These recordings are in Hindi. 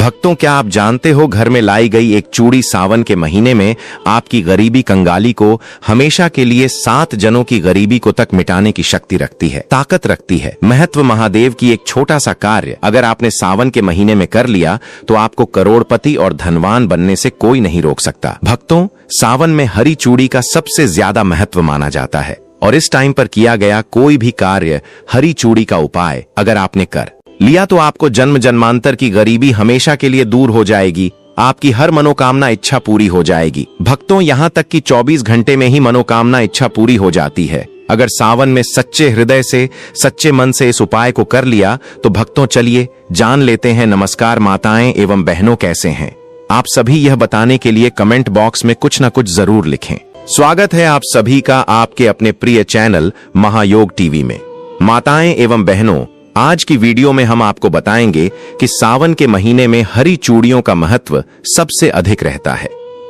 भक्तों, क्या आप जानते हो घर में लाई गई एक चूड़ी सावन के महीने में आपकी गरीबी कंगाली को हमेशा के लिए 7 जनों की गरीबी को तक मिटाने की शक्ति रखती है, ताकत रखती है। महत्व महादेव की एक छोटा सा कार्य अगर आपने सावन के महीने में कर लिया तो आपको करोड़पति और धनवान बनने से कोई नहीं रोक सकता। भक्तों, सावन में हरी चूड़ी का सबसे ज्यादा महत्व माना जाता है और इस टाइम पर किया गया कोई भी कार्य, हरी चूड़ी का उपाय अगर आपने कर लिया तो आपको जन्म जन्मांतर की गरीबी हमेशा के लिए दूर हो जाएगी, आपकी हर मनोकामना इच्छा पूरी हो जाएगी। भक्तों, यहाँ तक कि 24 घंटे में ही मनोकामना इच्छा पूरी हो जाती है अगर सावन में सच्चे हृदय से, सच्चे मन से इस उपाय को कर लिया तो। भक्तों, चलिए जान लेते हैं नमस्कार माताएं एवं बहनों कैसे हैं आप सभी। यह बताने के लिए कमेंट बॉक्स में कुछ न कुछ जरूर लिखें। स्वागत है आप सभी का आपके अपने प्रिय चैनल महायोग टीवी में। माताएं एवं बहनों, आज की वीडियो में हम आपको बताएंगे कि सावन के महीने में हरी चूड़ियों का महत्व सबसे अधिक रहता है।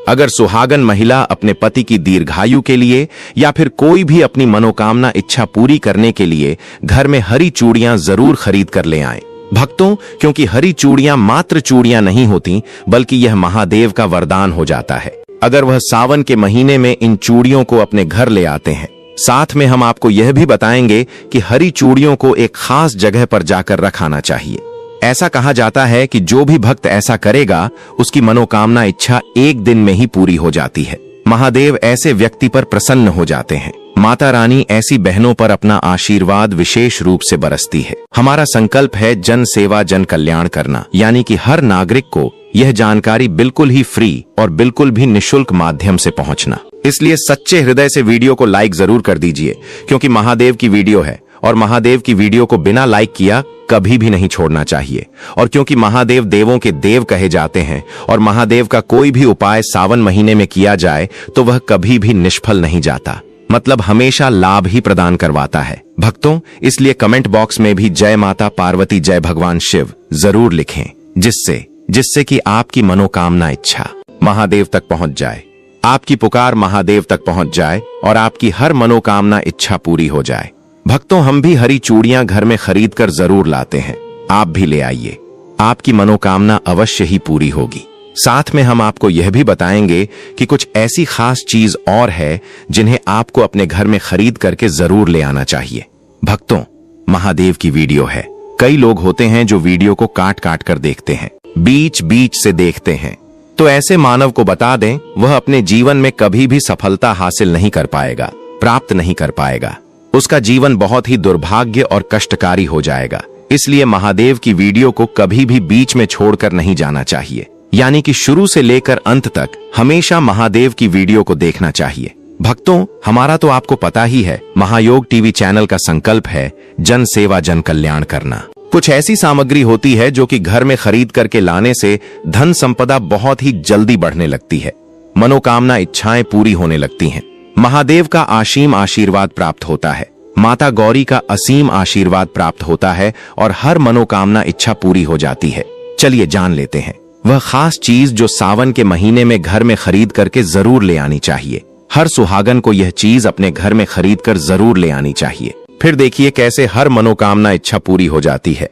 अगर सुहागन महिला अपने पति की दीर्घायु के लिए या फिर कोई भी अपनी मनोकामना इच्छा पूरी करने के लिए घर में हरी चूड़ियां जरूर खरीद कर ले आएं। भक्तों, क्योंकि हरी चूड़ियां मात्र चूड़ियां नहीं होती बल्कि यह महादेव का वरदान हो जाता है अगर वह सावन के महीने में इन चूड़ियों को अपने घर ले आते हैं। साथ में हम आपको यह भी बताएंगे कि हरी चूड़ियों को एक खास जगह पर जाकर रखाना चाहिए। ऐसा कहा जाता है कि जो भी भक्त ऐसा करेगा उसकी मनोकामना इच्छा एक दिन में ही पूरी हो जाती है। महादेव ऐसे व्यक्ति पर प्रसन्न हो जाते हैं। माता रानी ऐसी बहनों पर अपना आशीर्वाद विशेष रूप से बरसती है। हमारा संकल्प है जन सेवा जन कल्याण करना, यानी कि हर नागरिक को यह जानकारी बिल्कुल ही फ्री और बिल्कुल भी निशुल्क माध्यम से पहुंचना। इसलिए सच्चे हृदय से वीडियो को लाइक जरूर कर दीजिए, क्योंकि महादेव की वीडियो है और महादेव की वीडियो को बिना लाइक किया कभी भी नहीं छोड़ना चाहिए। और क्योंकि महादेव देवों के देव कहे जाते हैं और महादेव का कोई भी उपाय सावन महीने में किया जाए तो वह कभी भी निष्फल नहीं जाता, मतलब हमेशा लाभ ही प्रदान करवाता है। भक्तों, इसलिए कमेंट बॉक्स में भी जय माता पार्वती जय भगवान शिव जरूर लिखें, जिससे कि आपकी मनोकामना इच्छा महादेव तक पहुंच जाए, आपकी पुकार महादेव तक पहुंच जाए और आपकी हर मनोकामना इच्छा पूरी हो जाए। भक्तों, हम भी हरी चूड़ियां घर में खरीद कर जरूर लाते हैं, आप भी ले आइए, आपकी मनोकामना अवश्य ही पूरी होगी। साथ में हम आपको यह भी बताएंगे कि कुछ ऐसी खास चीज और है जिन्हें आपको अपने घर में खरीद करके जरूर ले आना चाहिए। भक्तों, महादेव की वीडियो है। कई लोग होते हैं जो वीडियो को काट काट कर देखते हैं, बीच बीच से देखते हैं, तो ऐसे मानव को बता दें वह अपने जीवन में कभी भी सफलता हासिल नहीं कर पाएगा, प्राप्त नहीं कर पाएगा। उसका जीवन बहुत ही दुर्भाग्य और कष्टकारी हो जाएगा। इसलिए महादेव की वीडियो को कभी भी बीच में छोड़कर नहीं जाना चाहिए, यानी कि शुरू से लेकर अंत तक हमेशा महादेव की वीडियो को देखना चाहिए। भक्तों, हमारा तो आपको पता ही है, महायोग टीवी चैनल का संकल्प है जन सेवा जन कल्याण करना। कुछ ऐसी सामग्री होती है जो कि घर में खरीद करके लाने से धन संपदा बहुत ही जल्दी बढ़ने लगती है, मनोकामना इच्छाएं पूरी होने लगती हैं, महादेव का असीम आशीर्वाद प्राप्त होता है, माता गौरी का असीम आशीर्वाद प्राप्त होता है और हर मनोकामना इच्छा पूरी हो जाती है। चलिए जान लेते हैं वह खास चीज जो सावन के महीने में घर में खरीद करके जरूर ले आनी चाहिए। हर सुहागन को यह चीज अपने घर में खरीद कर जरूर ले आनी चाहिए। फिर देखिए कैसे हर मनोकामना इच्छा पूरी हो जाती है,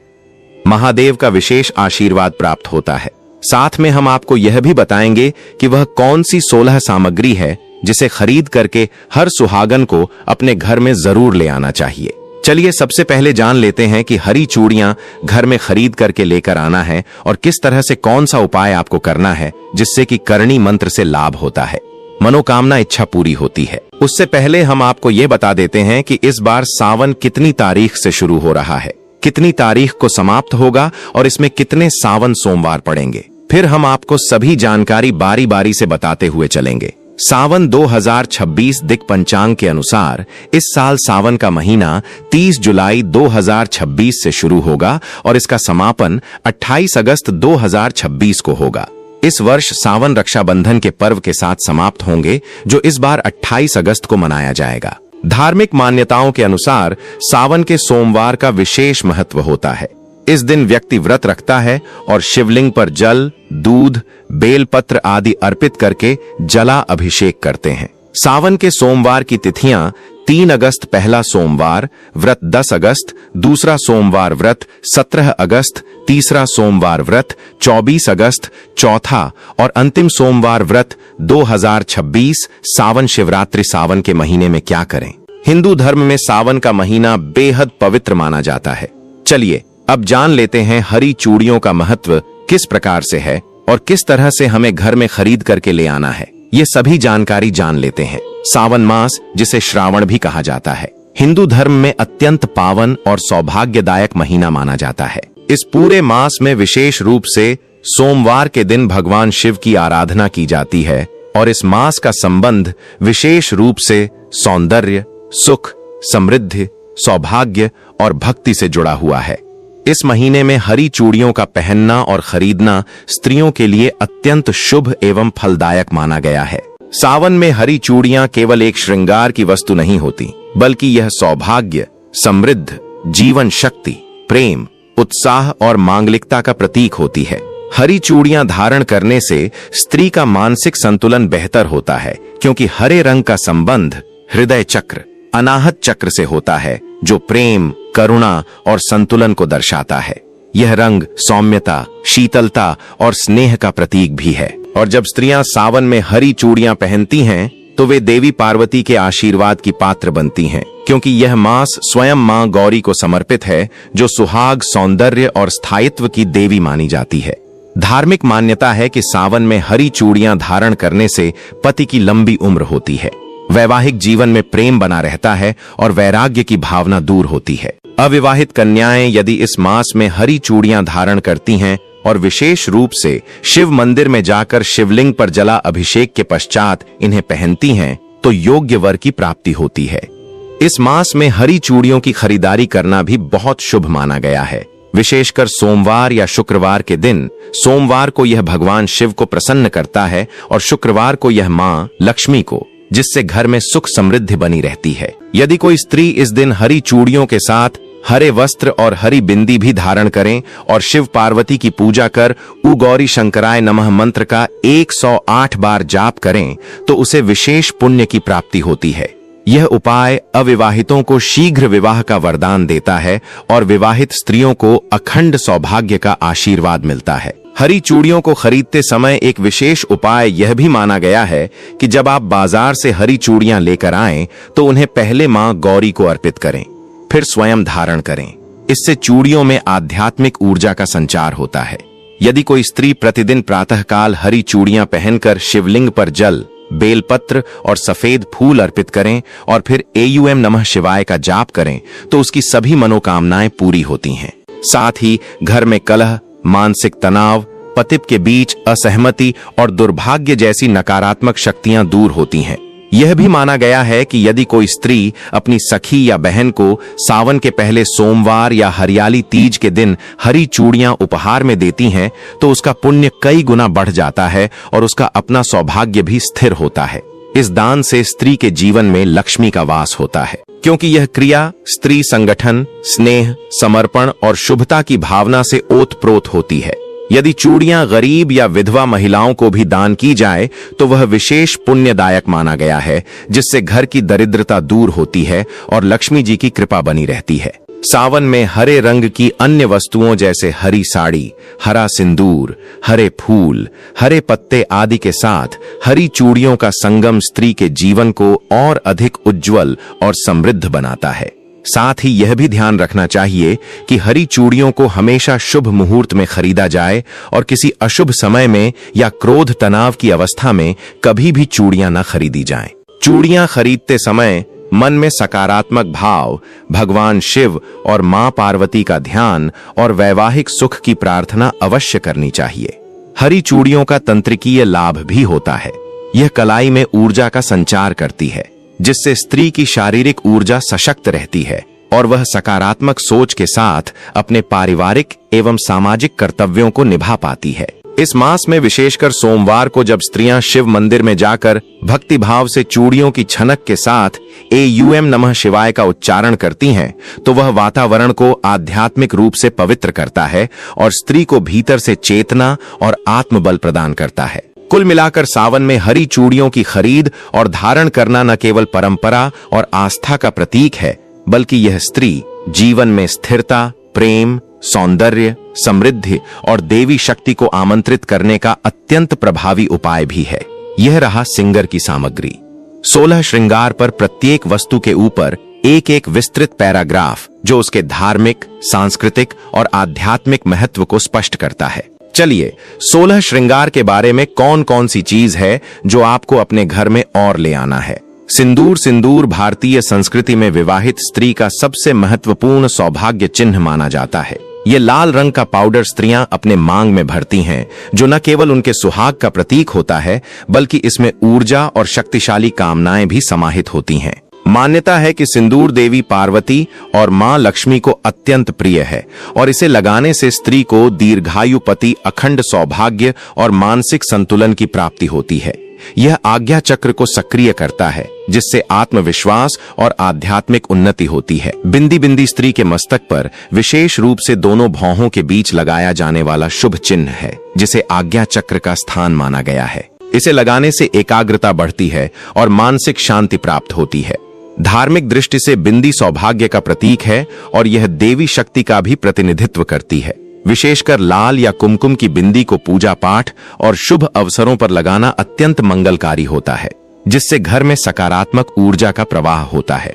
महादेव का विशेष आशीर्वाद प्राप्त होता है। साथ में हम आपको यह भी बताएंगे कि वह कौन सी 16 सामग्री है जिसे खरीद करके हर सुहागन को अपने घर में जरूर ले आना चाहिए। चलिए सबसे पहले जान लेते हैं कि हरी चूड़ियां घर में खरीद करके लेकर आना है और किस तरह से कौन सा उपाय आपको करना है जिससे कि करणी मंत्र से लाभ होता है, मनोकामना इच्छा पूरी होती है। उससे पहले हम आपको यह बता देते हैं कि इस बार सावन कितनी तारीख से शुरू हो रहा है, कितनी तारीख को समाप्त होगा और इसमें कितने सावन सोमवार पड़ेंगे। फिर हम आपको सभी जानकारी बारी बारी से बताते हुए चलेंगे। सावन 2026 दिक पंचांग के अनुसार इस साल सावन का महीना 30 जुलाई 2026 से शुरू होगा और इसका समापन 28 अगस्त 2026 को होगा। इस वर्ष सावन रक्षाबंधन के पर्व के साथ समाप्त होंगे, जो इस बार 28 अगस्त को मनाया जाएगा। धार्मिक मान्यताओं के अनुसार सावन के सोमवार का विशेष महत्व होता है। इस दिन व्यक्ति व्रत रखता है और शिवलिंग पर जल, दूध, बेलपत्र आदि अर्पित करके जला अभिषेक करते हैं। सावन के सोमवार की तिथियां 3 अगस्त पहला सोमवार व्रत, 10 अगस्त दूसरा सोमवार व्रत, 17 अगस्त तीसरा सोमवार व्रत, 24 अगस्त चौथा और अंतिम सोमवार व्रत 2026 सावन शिवरात्रि। सावन के महीने में क्या करें? हिंदू धर्म में सावन का महीना बेहद पवित्र माना जाता है। चलिए अब जान लेते हैं हरी चूड़ियों का महत्व किस प्रकार से है और किस तरह से हमें घर में खरीद करके ले आना है। ये सभी जानकारी जान लेते हैं। सावन मास, जिसे श्रावण भी कहा जाता है, हिंदू धर्म में अत्यंत पावन और सौभाग्यदायक महीना माना जाता है। इस पूरे मास में विशेष रूप से सोमवार के दिन भगवान शिव की आराधना की जाती है और इस मास का संबंध विशेष रूप से सौंदर्य, सुख, समृद्धि, सौभाग्य और भक्ति से जुड़ा हुआ है। इस महीने में हरी चूड़ियों का पहनना और खरीदना स्त्रियों के लिए अत्यंत शुभ एवं फलदायक माना गया है। सावन में हरी चूड़ियां केवल एक श्रृंगार की वस्तु नहीं होती, बल्कि यह सौभाग्य, समृद्ध, जीवन शक्ति, प्रेम, उत्साह और मांगलिकता का प्रतीक होती है। हरी चूड़ियां धारण करने से स्त्री का मानसिक संतुलन बेहतर होता है, क्योंकि हरे रंग का संबंध हृदय चक्र, अनाहत चक्र से होता है, जो प्रेम, करुणा और संतुलन को दर्शाता है। यह रंग सौम्यता, शीतलता और स्नेह का प्रतीक भी है। और जब स्त्रियां सावन में हरी चूड़ियां पहनती हैं, तो वे देवी पार्वती के आशीर्वाद की पात्र बनती हैं, क्योंकि यह मास स्वयं मां गौरी को समर्पित है, जो सुहाग, सौंदर्य और स्थायित्व की देवी मानी जाती है। धार्मिक मान्यता है कि सावन में हरी चूड़ियां धारण करने से पति की लंबी उम्र होती है, वैवाहिक जीवन में प्रेम बना रहता है और वैराग्य की भावना दूर होती है। अविवाहित कन्याएं यदि इस मास में हरी चूड़ियां धारण करती हैं और विशेष रूप से शिव मंदिर में जाकर शिवलिंग पर जला अभिषेक के पश्चात इन्हें पहनती हैं, तो योग्य वर की प्राप्ति होती है। इस मास में हरी चूड़ियों की खरीदारी करना भी बहुत शुभ माना गया है, विशेषकर सोमवार या शुक्रवार के दिन। सोमवार को यह भगवान शिव को प्रसन्न करता है और शुक्रवार को यह मां लक्ष्मी को, जिससे घर में सुख समृद्धि बनी रहती है। यदि कोई स्त्री इस दिन हरी चूड़ियों के साथ हरे वस्त्र और हरी बिंदी भी धारण करें और शिव पार्वती की पूजा कर उ गौरी शंकराय नमः मंत्र का 108 बार जाप करें, तो उसे विशेष पुण्य की प्राप्ति होती है। यह उपाय अविवाहितों को शीघ्र विवाह का वरदान देता है और विवाहित स्त्रियों को अखंड सौभाग्य का आशीर्वाद मिलता है। हरी चूड़ियों को खरीदते समय एक विशेष उपाय यह भी माना गया है कि जब आप बाजार से हरी चूड़ियां लेकर आएं, तो उन्हें पहले मां गौरी को अर्पित करें, फिर स्वयं धारण करें। इससे चूड़ियों में आध्यात्मिक ऊर्जा का संचार होता है। यदि कोई स्त्री प्रतिदिन प्रातःकाल हरी चूड़ियां पहनकर शिवलिंग पर जल, बेलपत्र और सफेद फूल अर्पित करें और फिर एयूएम नमः शिवाय का जाप करें, तो उसकी सभी मनोकामनाएं पूरी होती हैं। साथ ही घर में कलह, मानसिक तनाव, पति के बीच असहमति और दुर्भाग्य जैसी नकारात्मक शक्तियां दूर होती हैं। यह भी माना गया है कि यदि कोई स्त्री अपनी सखी या बहन को सावन के पहले सोमवार या हरियाली तीज के दिन हरी चूड़ियां उपहार में देती हैं, तो उसका पुण्य कई गुना बढ़ जाता है और उसका अपना सौभाग्य भी स्थिर होता है। इस दान से स्त्री के जीवन में लक्ष्मी का वास होता है, क्योंकि यह क्रिया स्त्री संगठन, स्नेह, समर्पण और शुभता की भावना से ओतप्रोत होती है। यदि चूड़ियां गरीब या विधवा महिलाओं को भी दान की जाए, तो वह विशेष पुण्यदायक माना गया है, जिससे घर की दरिद्रता दूर होती है और लक्ष्मी जी की कृपा बनी रहती है। सावन में हरे रंग की अन्य वस्तुओं जैसे हरी साड़ी, हरा सिंदूर, हरे फूल, हरे पत्ते आदि के साथ हरी चूड़ियों का संगम स्त्री के जीवन को और अधिक उज्जवल और समृद्ध बनाता है। साथ ही यह भी ध्यान रखना चाहिए कि हरी चूड़ियों को हमेशा शुभ मुहूर्त में खरीदा जाए और किसी अशुभ समय में या क्रोध तनाव की अवस्था में कभी भी चूड़ियां न खरीदी जाएं। चूड़ियां खरीदते समय मन में सकारात्मक भाव, भगवान शिव और मां पार्वती का ध्यान और वैवाहिक सुख की प्रार्थना अवश्य करनी चाहिए। हरी चूड़ियों का तंत्रिकीय लाभ भी होता है। यह कलाई में ऊर्जा का संचार करती है, जिससे स्त्री की शारीरिक ऊर्जा सशक्त रहती है और वह सकारात्मक सोच के साथ अपने पारिवारिक एवं सामाजिक कर्तव्यों को निभा पाती है। इस मास में विशेषकर सोमवार को जब स्त्रियां शिव मंदिर में जाकर भक्ति भाव से चूड़ियों की छनक के साथ एयूएम नमः शिवाय का उच्चारण करती हैं, तो वह वातावरण को आध्यात्मिक रूप से पवित्र करता है और स्त्री को भीतर से चेतना और आत्मबल प्रदान करता है। कुल मिलाकर सावन में हरी चूड़ियों की खरीद और धारण करना न केवल परंपरा और आस्था का प्रतीक है, बल्कि यह स्त्री जीवन में स्थिरता, प्रेम, सौंदर्य, समृद्धि और देवी शक्ति को आमंत्रित करने का अत्यंत प्रभावी उपाय भी है। यह रहा सिंगर की सामग्री। 16 श्रृंगार पर प्रत्येक वस्तु के ऊपर एक एक विस्तृत पैराग्राफ जो उसके धार्मिक, सांस्कृतिक और आध्यात्मिक महत्व को स्पष्ट करता है। चलिए 16 श्रृंगार के बारे में कौन कौन सी चीज है जो आपको अपने घर में और ले आना है। सिंदूर भारतीय संस्कृति में विवाहित स्त्री का सबसे महत्वपूर्ण सौभाग्य चिन्ह माना जाता है। ये लाल रंग का पाउडर स्त्रियां अपने मांग में भरती हैं, जो न केवल उनके सुहाग का प्रतीक होता है, बल्कि इसमें ऊर्जा और शक्तिशाली कामनाएं भी समाहित होती हैं। मान्यता है कि सिंदूर देवी पार्वती और मां लक्ष्मी को अत्यंत प्रिय है और इसे लगाने से स्त्री को दीर्घायु, पति, अखंड सौभाग्य और मानसिक संतुलन की प्राप्ति होती है। यह आज्ञा चक्र को सक्रिय करता है, जिससे आत्मविश्वास और आध्यात्मिक उन्नति होती है। बिंदी बिंदी स्त्री के मस्तक पर विशेष रूप से दोनों भौहों के बीच लगाया जाने वाला शुभ चिन्ह है, जिसे आज्ञा चक्र का स्थान माना गया है। इसे लगाने से एकाग्रता बढ़ती है और मानसिक शांति प्राप्त होती है। धार्मिक दृष्टि से बिंदी सौभाग्य का प्रतीक है और यह देवी शक्ति का भी प्रतिनिधित्व करती है। विशेषकर लाल या कुमकुम की बिंदी को पूजा पाठ और शुभ अवसरों पर लगाना अत्यंत मंगलकारी होता है, जिससे घर में सकारात्मक ऊर्जा का प्रवाह होता है।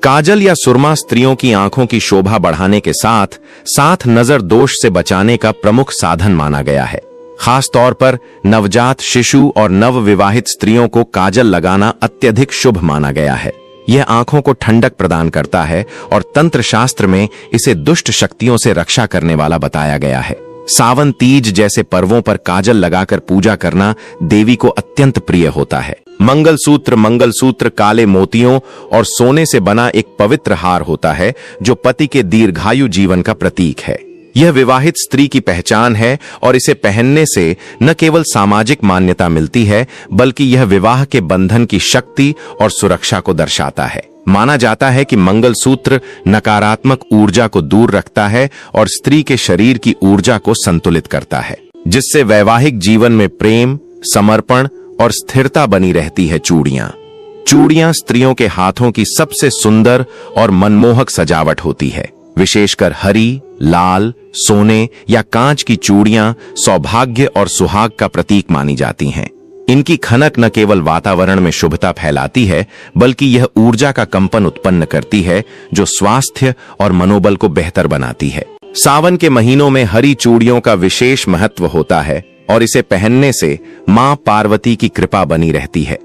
काजल या सुरमा स्त्रियों की आंखों की शोभा बढ़ाने के साथ साथ नजर दोष से बचाने का प्रमुख साधन माना गया है। खास तौर पर नवजात शिशु और नवविवाहित स्त्रियों को काजल लगाना अत्यधिक शुभ माना गया है। यह आंखों को ठंडक प्रदान करता है और तंत्र शास्त्र में इसे दुष्ट शक्तियों से रक्षा करने वाला बताया गया है। सावन, तीज जैसे पर्वों पर काजल लगाकर पूजा करना देवी को अत्यंत प्रिय होता है। मंगलसूत्र काले मोतियों और सोने से बना एक पवित्र हार होता है, जो पति के दीर्घायु जीवन का प्रतीक है। यह विवाहित स्त्री की पहचान है और इसे पहनने से न केवल सामाजिक मान्यता मिलती है, बल्कि यह विवाह के बंधन की शक्ति और सुरक्षा को दर्शाता है। माना जाता है कि मंगलसूत्र नकारात्मक ऊर्जा को दूर रखता है और स्त्री के शरीर की ऊर्जा को संतुलित करता है, जिससे वैवाहिक जीवन में प्रेम, समर्पण और स्थिरता बनी रहती है। चूड़ियां स्त्रियों के हाथों की सबसे सुंदर और मनमोहक सजावट होती है। विशेषकर हरी, लाल, सोने या कांच की चूड़ियां सौभाग्य और सुहाग का प्रतीक मानी जाती हैं। इनकी खनक न केवल वातावरण में शुभता फैलाती है, बल्कि यह ऊर्जा का कंपन उत्पन्न करती है, जो स्वास्थ्य और मनोबल को बेहतर बनाती है। सावन के महीनों में हरी चूड़ियों का विशेष महत्व होता है और इसे पहनने से मां पार्वती की कृपा बनी रहती है।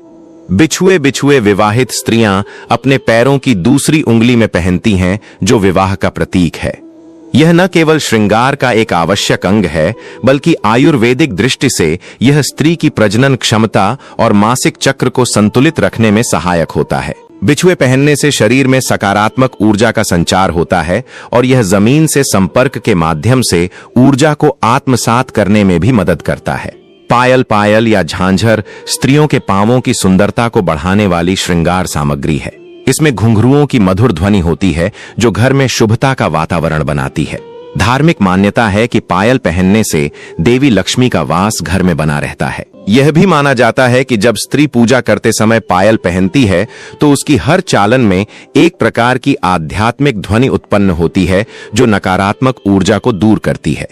बिछुए विवाहित स्त्रियां अपने पैरों की दूसरी उंगली में पहनती हैं, जो विवाह का प्रतीक है। यह न केवल श्रृंगार का एक आवश्यक अंग है, बल्कि आयुर्वेदिक दृष्टि से यह स्त्री की प्रजनन क्षमता और मासिक चक्र को संतुलित रखने में सहायक होता है। बिछुए पहनने से शरीर में सकारात्मक ऊर्जा का संचार होता है और यह जमीन से संपर्क के माध्यम से ऊर्जा को आत्मसात करने में भी मदद करता है। पायल या झांझर स्त्रियों के पांवों की सुंदरता को बढ़ाने वाली श्रृंगार सामग्री है। इसमें घुंघरुओं की मधुर ध्वनि होती है, जो घर में शुभता का वातावरण बनाती है। धार्मिक मान्यता है कि पायल पहनने से देवी लक्ष्मी का वास घर में बना रहता है। यह भी माना जाता है कि जब स्त्री पूजा करते समय पायल पहनती है, तो उसकी हर चालन में एक प्रकार की आध्यात्मिक ध्वनि उत्पन्न होती है, जो नकारात्मक ऊर्जा को दूर करती है।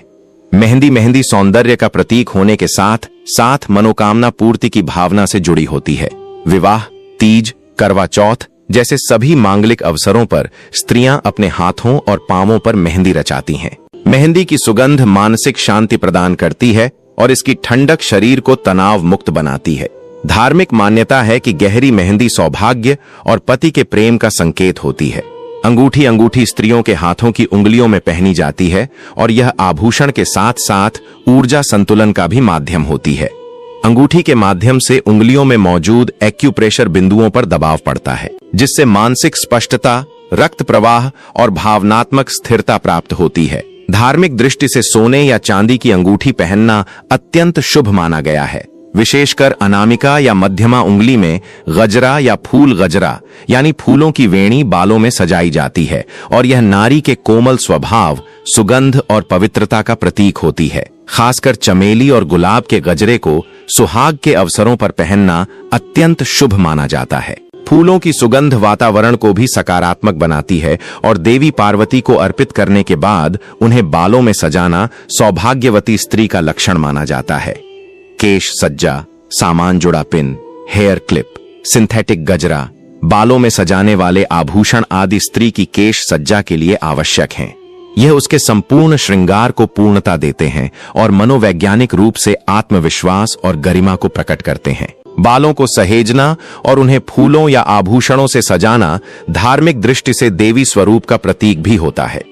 मेहंदी सौंदर्य का प्रतीक होने के साथ साथ मनोकामना पूर्ति की भावना से जुड़ी होती है। विवाह, तीज, करवा चौथ जैसे सभी मांगलिक अवसरों पर स्त्रियां अपने हाथों और पांवों पर मेहंदी रचाती हैं। मेहंदी की सुगंध मानसिक शांति प्रदान करती है और इसकी ठंडक शरीर को तनाव मुक्त बनाती है। धार्मिक मान्यता है कि गहरी मेहंदी सौभाग्य और पति के प्रेम का संकेत होती है। अंगूठी स्त्रियों के हाथों की उंगलियों में पहनी जाती है और यह आभूषण के साथ साथ ऊर्जा संतुलन का भी माध्यम होती है। अंगूठी के माध्यम से उंगलियों में मौजूद एक्यूप्रेशर बिंदुओं पर दबाव पड़ता है, जिससे मानसिक स्पष्टता, रक्त प्रवाह और भावनात्मक स्थिरता प्राप्त होती है। धार्मिक दृष्टि से सोने या चांदी की अंगूठी पहनना अत्यंत शुभ माना गया है। विशेषकर अनामिका या मध्यमा उंगली में गजरा या फूल गजरा यानी फूलों की वेणी बालों में सजाई जाती है और यह नारी के कोमल स्वभाव, सुगंध और पवित्रता का प्रतीक होती है। खासकर चमेली और गुलाब के गजरे को सुहाग के अवसरों पर पहनना अत्यंत शुभ माना जाता है। फूलों की सुगंध वातावरण को भी सकारात्मक बनाती है और देवी पार्वती को अर्पित करने के बाद उन्हें बालों में सजाना सौभाग्यवती स्त्री का लक्षण माना जाता है। केश सज्जा, सामान जुड़ा पिन, हेयर क्लिप, सिंथेटिक गजरा, बालों में सजाने वाले आभूषण आदि स्त्री की केश सज्जा के लिए आवश्यक हैं। यह उसके संपूर्ण श्रृंगार को पूर्णता देते हैं और मनोवैज्ञानिक रूप से आत्मविश्वास और गरिमा को प्रकट करते हैं। बालों को सहेजना और उन्हें फूलों या आभूषणों से सजाना धार्मिक दृष्टि से देवी स्वरूप का प्रतीक भी होता है।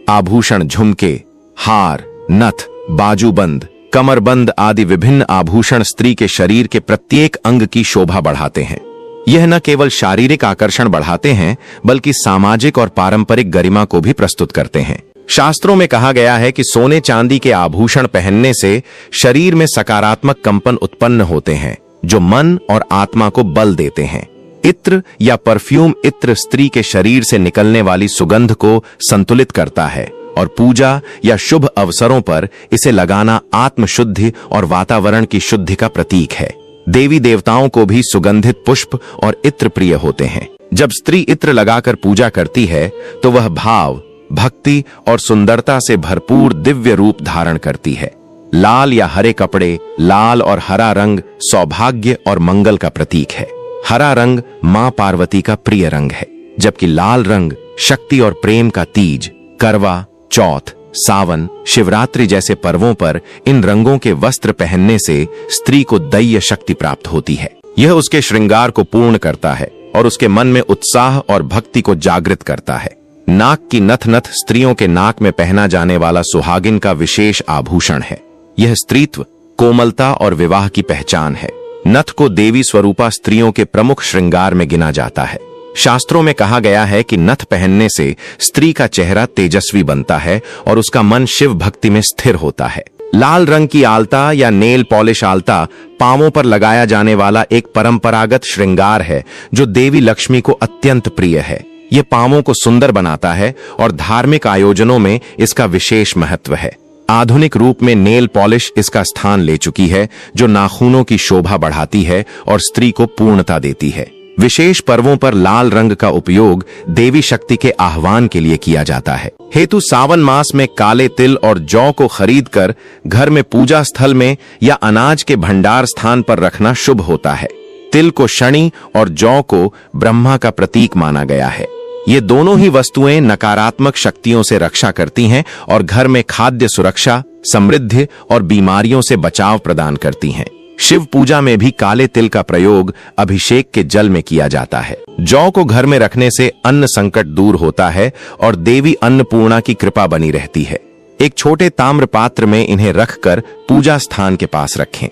आभूषण, झुमके, हार, नथ, बाजूबंद, कमरबंद आदि विभिन्न आभूषण स्त्री के शरीर के प्रत्येक अंग की शोभा बढ़ाते हैं। यह न केवल शारीरिक आकर्षण बढ़ाते हैं बल्कि सामाजिक और पारंपरिक गरिमा को भी प्रस्तुत करते हैं। शास्त्रों में कहा गया है कि सोने चांदी के आभूषण पहनने से शरीर में सकारात्मक कंपन उत्पन्न होते हैं जो मन और आत्मा को बल देते हैं। इत्र या परफ्यूम इत्र स्त्री के शरीर से निकलने वाली सुगंध को संतुलित करता है और पूजा या शुभ अवसरों पर इसे लगाना आत्मशुद्धि और वातावरण की शुद्धि का प्रतीक है। देवी देवताओं को भी सुगंधित पुष्प और इत्र प्रिय होते हैं। जब स्त्री इत्र लगाकर पूजा करती है तो वह भाव, भक्ति और सुंदरता से भरपूर दिव्य रूप धारण करती है। लाल या हरे कपड़े, लाल और हरा रंग सौभाग्य और मंगल का प्रतीक है। हरा रंग मां पार्वती का प्रिय रंग है, जबकि लाल रंग शक्ति और प्रेम का तीज। करवा चौथ, सावन, शिवरात्रि जैसे पर्वों पर इन रंगों के वस्त्र पहनने से स्त्री को दैय शक्ति प्राप्त होती है। यह उसके श्रृंगार को पूर्ण करता है और उसके मन में उत्साह और भक्ति को जागृत करता है। नाक की नथ स्त्रियों के नाक में पहना जाने वाला सुहागिन का विशेष आभूषण है। यह स्त्रीत्व, कोमलता और विवाह की पहचान है। नथ को देवी स्वरूपा स्त्रियों के प्रमुख श्रृंगार में गिना जाता है। शास्त्रों में कहा गया है कि नथ पहनने से स्त्री का चेहरा तेजस्वी बनता है और उसका मन शिव भक्ति में स्थिर होता है। लाल रंग की आलता या नेल पॉलिश आलता पांवों पर लगाया जाने वाला एक परंपरागत श्रृंगार है जो देवी लक्ष्मी को अत्यंत प्रिय है। यह पांवों को सुंदर बनाता है और धार्मिक आयोजनों में इसका विशेष महत्व है। आधुनिक रूप में नेल पॉलिश इसका स्थान ले चुकी है जो नाखूनों की शोभा बढ़ाती है और स्त्री को पूर्णता देती है। विशेष पर्वों पर लाल रंग का उपयोग देवी शक्ति के आह्वान के लिए किया जाता है। हेतु सावन मास में काले तिल और जौ को खरीदकर घर में पूजा स्थल में या अनाज के भंडार स्थान पर रखना शुभ होता है। तिल को शनि और जौ को ब्रह्मा का प्रतीक माना गया है। ये दोनों ही वस्तुएं नकारात्मक शक्तियों से रक्षा करती हैं और घर में खाद्य सुरक्षा, समृद्धि और बीमारियों से बचाव प्रदान करती हैं। शिव पूजा में भी काले तिल का प्रयोग अभिषेक के जल में किया जाता है। जौ को घर में रखने से अन्न संकट दूर होता है और देवी अन्नपूर्णा की कृपा बनी रहती है। एक छोटे ताम्र पात्र में इन्हें रखकर पूजा स्थान के पास रखें।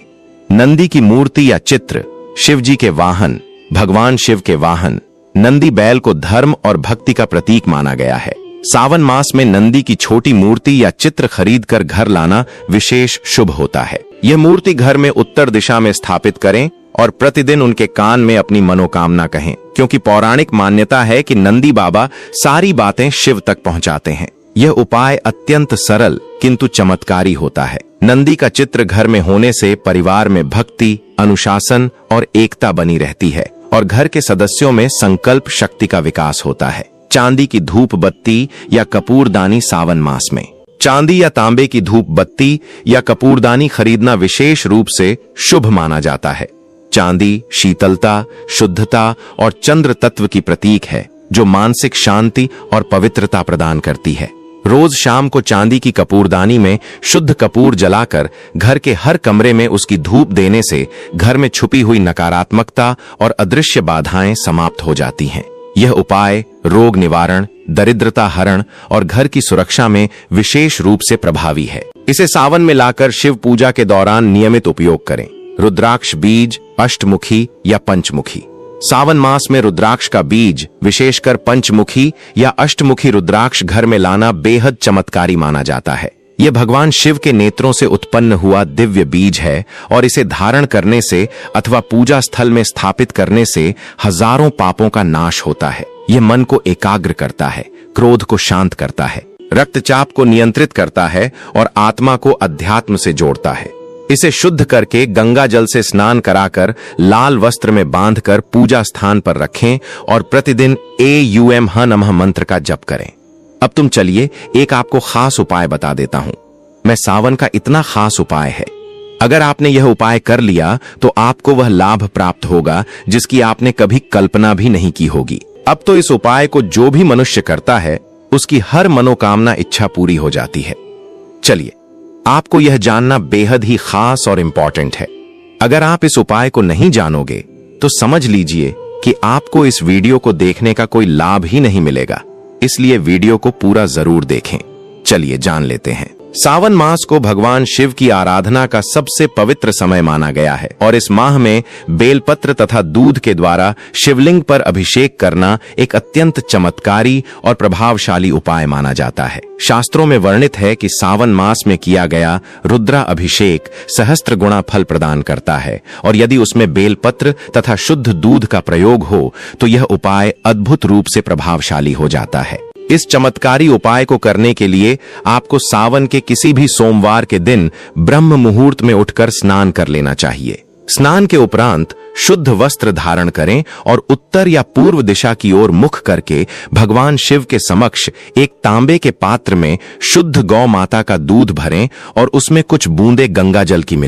नंदी की मूर्ति या चित्र शिव जी के वाहन, भगवान शिव के वाहन नंदी बैल को धर्म और भक्ति का प्रतीक माना गया है। सावन मास में नंदी की छोटी मूर्ति या चित्र खरीदकर घर लाना विशेष शुभ होता है। यह मूर्ति घर में उत्तर दिशा में स्थापित करें और प्रतिदिन उनके कान में अपनी मनोकामना कहें, क्योंकि पौराणिक मान्यता है कि नंदी बाबा सारी बातें शिव तक पहुंचाते हैं। यह उपाय अत्यंत सरल किंतु चमत्कारी होता है। नंदी का चित्र घर में होने से परिवार में भक्ति, अनुशासन और एकता बनी रहती है और घर के सदस्यों में संकल्प शक्ति का विकास होता है। चांदी की धूप बत्ती या कपूरदानी सावन मास में चांदी या तांबे की धूप बत्ती या कपूरदानी खरीदना विशेष रूप से शुभ माना जाता है। चांदी शीतलता, शुद्धता और चंद्र तत्व की प्रतीक है जो मानसिक शांति और पवित्रता प्रदान करती है। रोज शाम को चांदी की कपूरदानी में शुद्ध कपूर जलाकर घर के हर कमरे में उसकी धूप देने से घर में छुपी हुई नकारात्मकता और अदृश्य बाधाएं समाप्त हो जाती हैं। यह उपाय रोग निवारण, दरिद्रता हरण और घर की सुरक्षा में विशेष रूप से प्रभावी है। इसे सावन में लाकर शिव पूजा के दौरान नियमित उपयोग करें। रुद्राक्ष बीज, अष्टमुखी या पंचमुखी। सावन मास में रुद्राक्ष का बीज, विशेषकर पंचमुखी या अष्टमुखी रुद्राक्ष घर में लाना बेहद चमत्कारी माना जाता है। यह भगवान शिव के नेत्रों से उत्पन्न हुआ दिव्य बीज है और इसे धारण करने से अथवा पूजा स्थल में स्थापित करने से हजारों पापों का नाश होता है। यह मन को एकाग्र करता है, क्रोध को शांत करता है, रक्तचाप को नियंत्रित करता है और आत्मा को अध्यात्म से जोड़ता है। इसे शुद्ध करके गंगा जल से स्नान कराकर लाल वस्त्र में बांधकर पूजा स्थान पर रखें और प्रतिदिन AUM ह नमः मंत्र का जप करें। अब तुम चलिए एक आपको खास उपाय बता देता हूं। मैं सावन का इतना खास उपाय है, अगर आपने यह उपाय कर लिया तो आपको वह लाभ प्राप्त होगा जिसकी आपने कभी कल्पना भी नहीं की होगी। अब तो इस उपाय को जो भी मनुष्य करता है उसकी हर मनोकामना इच्छा पूरी हो जाती है। चलिए, आपको यह जानना बेहद ही खास और इंपॉर्टेंट है। अगर आप इस उपाय को नहीं जानोगे तो समझ लीजिए कि आपको इस वीडियो को देखने का कोई लाभ ही नहीं मिलेगा। इसलिए वीडियो को पूरा जरूर देखें। चलिए जान लेते हैं। सावन मास को भगवान शिव की आराधना का सबसे पवित्र समय माना गया है और इस माह में बेलपत्र तथा दूध के द्वारा शिवलिंग पर अभिषेक करना एक अत्यंत चमत्कारी और प्रभावशाली उपाय माना जाता है। शास्त्रों में वर्णित है कि सावन मास में किया गया रुद्रा अभिषेक सहस्त्र गुणा फल प्रदान करता है और यदि उसमें बेलपत्र तथा शुद्ध दूध का प्रयोग हो तो यह उपाय अद्भुत रूप से प्रभावशाली हो जाता है। इस चमत्कारी उपाय को करने के लिए आपको सावन के किसी भी सोमवार के दिन ब्रह्म मुहूर्त में उठकर स्नान कर लेना चाहिए। स्नान के उपरांत शुद्ध वस्त्र धारण करें और उत्तर या पूर्व दिशा की ओर मुख करके भगवान शिव के समक्ष एक तांबे के पात्र में शुद्ध गौ माता का दूध भरें और उसमें कुछ बूंदे गंगा जल की मिलाएं।